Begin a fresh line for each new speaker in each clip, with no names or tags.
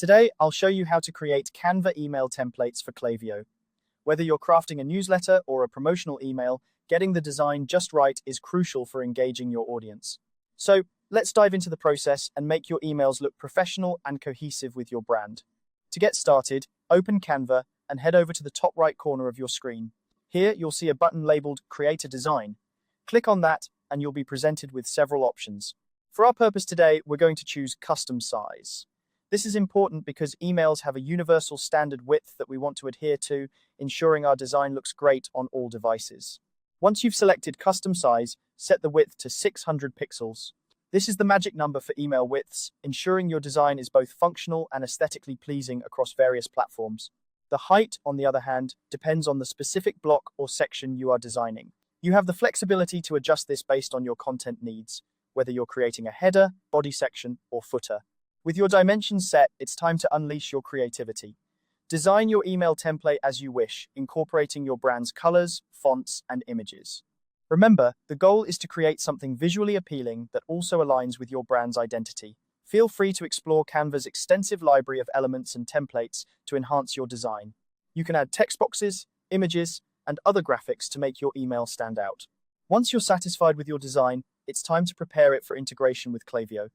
Today, I'll show you how to create Canva email templates for Klaviyo. Whether you're crafting a newsletter or a promotional email, getting the design just right is crucial for engaging your audience. So, let's dive into the process and make your emails look professional and cohesive with your brand. To get started, open Canva and head over to the top right corner of your screen. Here, you'll see a button labeled Create a Design. Click on that and you'll be presented with several options. For our purpose today, we're going to choose Custom Size. This is important because emails have a universal standard width that we want to adhere to, ensuring our design looks great on all devices. Once you've selected Custom Size, set the width to 600 pixels. This is the magic number for email widths, ensuring your design is both functional and aesthetically pleasing across various platforms. The height, on the other hand, depends on the specific block or section you are designing. You have the flexibility to adjust this based on your content needs, whether you're creating a header, body section, or footer. With your dimensions set, it's time to unleash your creativity. Design your email template as you wish, incorporating your brand's colors, fonts, and images. Remember, the goal is to create something visually appealing that also aligns with your brand's identity. Feel free to explore Canva's extensive library of elements and templates to enhance your design. You can add text boxes, images, and other graphics to make your email stand out. Once you're satisfied with your design, it's time to prepare it for integration with Klaviyo.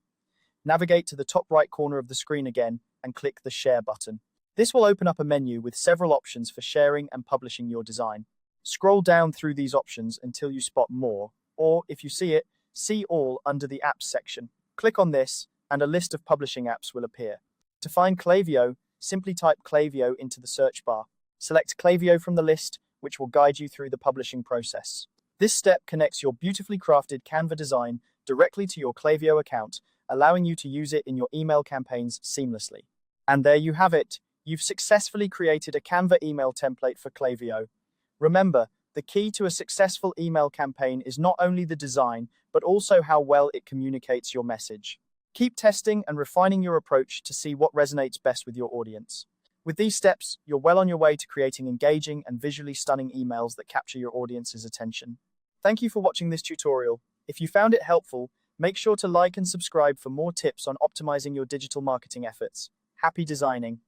Navigate to the top right corner of the screen again and click the Share button. This will open up a menu with several options for sharing and publishing your design. Scroll down through these options until you spot More, or if you see it, See All under the Apps section. Click on this and a list of publishing apps will appear. To find Klaviyo, simply type Klaviyo into the search bar. Select Klaviyo from the list, which will guide you through the publishing process. This step connects your beautifully crafted Canva design directly to your Klaviyo account, allowing you to use it in your email campaigns seamlessly. And there you have it. You've successfully created a Canva email template for Klaviyo. Remember, the key to a successful email campaign is not only the design, but also how well it communicates your message. Keep testing and refining your approach to see what resonates best with your audience. With these steps, you're well on your way to creating engaging and visually stunning emails that capture your audience's attention. Thank you for watching this tutorial. If you found it helpful, make sure to like and subscribe for more tips on optimizing your digital marketing efforts. Happy designing!